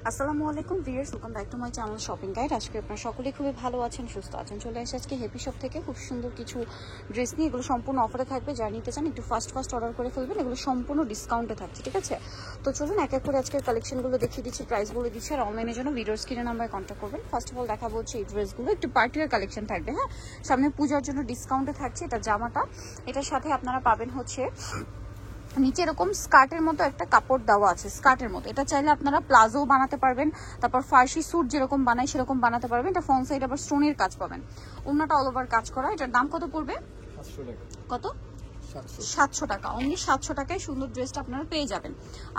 আসসালামু আলাইকুম viewers, welcome back to my channel shopping guide. আজকে আপনারা সকলেই খুবই ভালো আছেন, সুস্থ আছেন। চলে এসে আজকে হ্যাপি শপ থেকে খুব সুন্দর কিছু ড্রেস নিয়ে, এগুলো সম্পূর্ণ অফারে থাকবে। যারা নিতে চান একটু ফার্স্ট অর্ডার করে ফেলবেন, এগুলো সম্পূর্ণ ডিসকাউন্টে থাকছে, ঠিক আছে? তো চলুন এক এক করে আজকের কালেকশনগুলো দেখিয়ে দিচ্ছি, প্রাইস বলে দিচ্ছি। আর অনলাইনের জন্য ভিডিওর স্ক্রিনে নাম্বারে কন্ট্যাক্ট করবেন। ফার্স্ট অফ অল দেখাবো হচ্ছে এই ড্রেসগুলো, একটু পার্টিয়ার কালেকশন থাকবে। হ্যাঁ, সামনে পূজার জন্য ডিসকাউন্টে থাকছে এটা জামাটা। এটার সাথে আপনারা পাবেন হচ্ছে নিচে এরকম স্কার্টের মতো একটা কাপড় দেওয়া আছে, স্কার্টের মতো। এটা চাইলে আপনারা প্লাজো বানাতে পারবেন, তারপর ফার্সি স্যুট যেরকম বানাই সেরকম বানাতে পারবেন। এটা ফ্রন্ট সাইড আবার স্টোনের কাজ পাবেন, ওড়নাটা অল ওভার কাজ করা। এটার দাম কত পড়বে? কত? 700 টাকা। অনলি 700 টাকায় সুন্দর ড্রেসটা আপনারা পেয়ে যাবেন।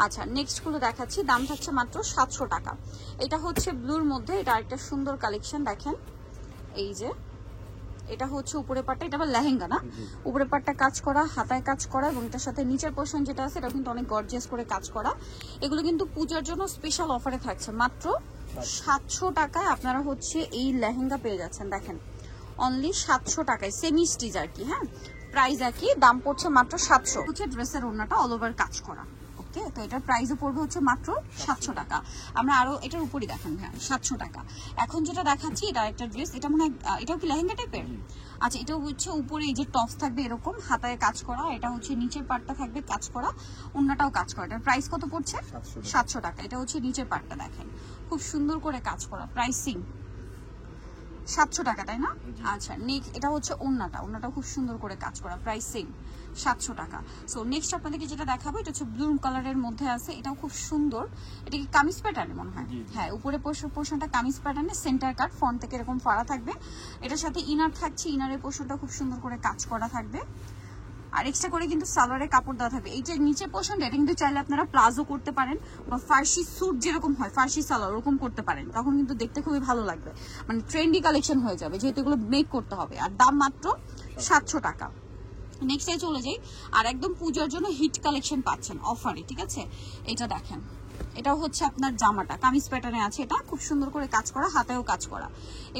আচ্ছা, নেক্সট গুলো দেখাচ্ছি, দাম থাকছে মাত্র 700 টাকা। এটা হচ্ছে ব্লুর মধ্যে, এটা আরেকটা সুন্দর কালেকশন দেখেন। এই যে এটা হচ্ছে উপরে পাটটা, এটা আবার লেহেঙ্গা না, উপরে পাটটা কাজ করা, হাতায় কাজ করা, এবং এটার সাথে নিচের পোর্শন যেটা আছে এটা কিন্তু অনেক গর্জিয়াস করে কাজ করা। এগুলো কিন্তু পূজার জন্য স্পেশাল অফারে থাকছে, মাত্র 700 টাকায় আপনারা হচ্ছে এই লেহেঙ্গা পেয়ে যাচ্ছেন। দেখেন অনলি 700 টাকায়, সেমি স্টিচ আর কি। হ্যাঁ, প্রাইস একই, দাম পড়ছে মাত্র 700। হচ্ছে ড্রেসের ওড়নাটা অল ওভার কাজ করা। ওকে, তো এটার প্রাইসও পড়বে হচ্ছে মাত্র 700 টাকা। আমরা আরো এটার উপরই দেখেন, হ্যাঁ 700 টাকা। এখন যেটা দেখাচ্ছি এটা একটা ড্রেস, এটা মনে হয় এটাও কি লেহেঙ্গা টাইপের? আচ্ছা, এটাও হচ্ছে উপরে এই যে টপস থাকবে এরকম হাতায় কাজ করা, এটা হচ্ছে নিচের পার্টটা থাকবে কাজ করা, ওড়নাটাও কাজ করা। এটার প্রাইস কত পড়ছে? 700 টাকা। এটা হচ্ছে নিচের পার্টটা দেখেন খুব সুন্দর করে কাজ করা, প্রাইসিং 700 টাকা, তাই না? আচ্ছা, নেক্সট এটা হচ্ছে ওড়নাটা খুব সুন্দর করে কাজ করা, প্রাইস সেম 700 টাকা। সো নেক্সট আপনাদেরকে যেটা দেখাবো এটা হচ্ছে ব্লু কালারের মধ্যে আছে, এটাও খুব সুন্দর। এটা কি কামিজ প্যাটার্নে মনে হয়? হ্যাঁ, উপরে পোর্শনটা কামিজ প্যাটার্নে, সেন্টার কাট, ফ্রন্ট থেকে এরকম ফাড়া থাকবে। এটার সাথে ইনার থাকছে, ইনারের পোর্শনটা খুব সুন্দর করে কাজ করা থাকবে। আর এক্সট্রা করে কিন্তু সালোয়ারের কাপড় দেওয়া থাকবে। এই যে নিচের পোর্শনটা এটা কিন্তু চাইলে আপনারা প্লাজো করতে পারেন, বা ফার্সি স্যুট যেরকম হয় ফার্সি সালোয়ার ওরকম করতে পারেন, তখন কিন্তু দেখতে খুবই ভালো লাগবে, মানে ট্রেন্ডি কালেকশন হয়ে যাবে, যেহেতু এগুলো মেক করতে হবে। আর দাম মাত্র 700 টাকা। নেক্সটে চলে যাই, আর একদম পূজার জন্য হিট কালেকশন পাচ্ছেন অফারে, ঠিক আছে? এটা দেখেন, এটাও হচ্ছে আপনার জামাটা কামিজ প্যাটার্নে আছে, এটা খুব সুন্দর করে কাজ করা, হাতেও কাজ করা,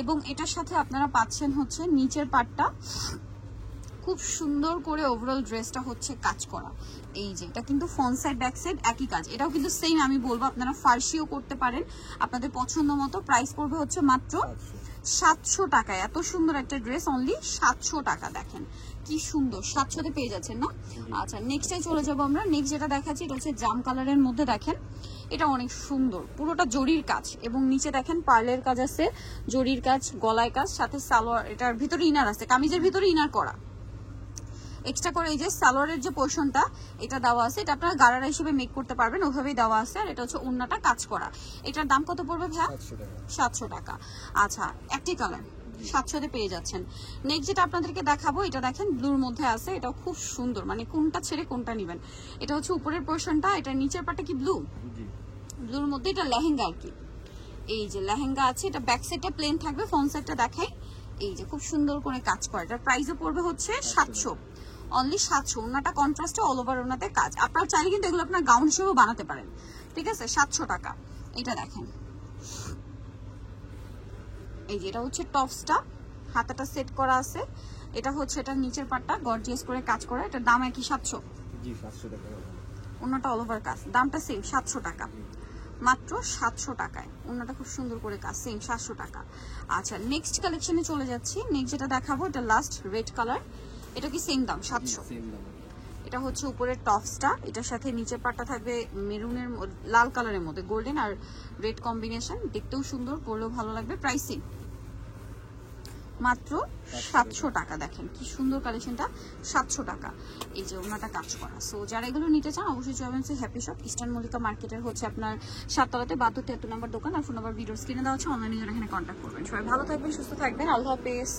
এবং এটার সাথে আপনারা পাচ্ছেন হচ্ছে নিচের পার্টটা খুব সুন্দর করে ওভারঅল ড্রেসটা হচ্ছে কাজ করা। এই যে এটা কিন্তু ফ্রন্ট সাইড ব্যাক সাইড একই কাজ, এটাও কিন্তু সেম। আমি বলবো আপনারা ফার্সিও করতে পারেন আপনাদের পছন্দ মতো। প্রাইস পড়বে হচ্ছে মাত্র 700 টাকায়। এত সুন্দর একটা ড্রেস অনলি 700 টাকা। দেখেন কি সুন্দর, 700-তে পেয়ে যাচ্ছেন না? আচ্ছা, নেক্সটে চলে যাবো আমরা। নেক্সট যেটা দেখাচ্ছি এটা হচ্ছে জাম কালারের মধ্যে, দেখেন এটা অনেক সুন্দর, পুরোটা জরির কাজ, এবং নিচে দেখেন পার্লের কাজ আছে, জরির কাজ, গলায় কাজ, সাথে সালোয়ার, এটার ভিতরে ইনার আছে, কামিজের ভিতরে ইনার করা এক্সট্রা করে। এই যে সালোয়ারের যে পোর্শনটা এটা দেওয়া আছে, এটা আপনারা গারারা হিসেবে মেক করতে পারবেন, ওইভাবেই দেওয়া আছে। আর এটা হচ্ছে ওড়নাটা কাজ করা। এটার দাম কত পড়বে ভাইয়া? 700 টাকা। আচ্ছা, একটি কালার 700-তে পেয়ে যাচ্ছেন। নেক্সট যেটা আপনাদেরকে দেখাবো এটা দেখেন ব্লুর মধ্যে আছে, এটা খুব সুন্দর, মানে কোনটা ছেড়ে কোনটা নেবেন। এটা হচ্ছে উপরের পোর্শনটা, এটা নিচের পাটটা কি ব্লু, ব্লুর মধ্যে এটা লেহেঙ্গা আর কি। এই যে লেহেঙ্গা আছে, এটা ব্যাক সাইডটা প্লেন থাকবে, ফ্রন্ট সাইডটা দেখাই। এই যে খুব সুন্দর করে কাজ করা, এটার প্রাইসও পড়বে হচ্ছে 700, অনলি 700। ওনাটা কন্ট্রাস্টে অল ওভার ওনাতে কাজ। আপনারা চাইলে কিন্তু এগুলো আপনার গাউন হিসেবেও বানাতে পারেন, ঠিক আছে? 700 টাকা। এটা দেখেন, এই যে এটা হচ্ছে টপসটা, হাতাটা সেট করা আছে, এটা হচ্ছে এটা নিচের পাটটা গর্জিয়াস করে কাজ করা। এটার দাম একই 700। জি, 700 টাকা। ওনাটা অল ওভার কাজ, দামটা সেম 700 টাকা, মাত্র 700 টাকায়। ওনাটা খুব সুন্দর করে কাজ, সেম 700 টাকা। আচ্ছা, নেক্সট কালেকশনে চলে যাচ্ছি। নেক্সট যেটা দেখাবো এটা লাস্ট রেড কালার, এটা কি সেম দাম 700? এটা হচ্ছে উপরের টপসটা, এটার সাথে নিচের পাটটা থাকবে মেরুনের লাল কালারের মধ্যে, গোল্ডেন আর রেড কম্বিনেশন, দেখতেও সুন্দর, পরলেও ভালো লাগবে। প্রাইসিং মাত্র 700 টাকা। দেখেন কি সুন্দর কালেকশনটা, 700 টাকা। এই যে ওনাটা কাজ করা। সো যারা এগুলো নিতে চান অবশ্যই যাবেন হ্যাপি শপ, ইস্টার্ন মল্লিকা মার্কেটের হচ্ছে আপনার 7তলাতে 72 নম্বর দোকান। আর ফোন নাম্বার ভিডিওস কিনে দেওয়া হচ্ছে, অনলাইনে যারা এখানে কন্ট্যাক্ট করবেন। সবাই ভালো থাকবেন, সুস্থ থাকবেন, আল্লাহ হাফেজ।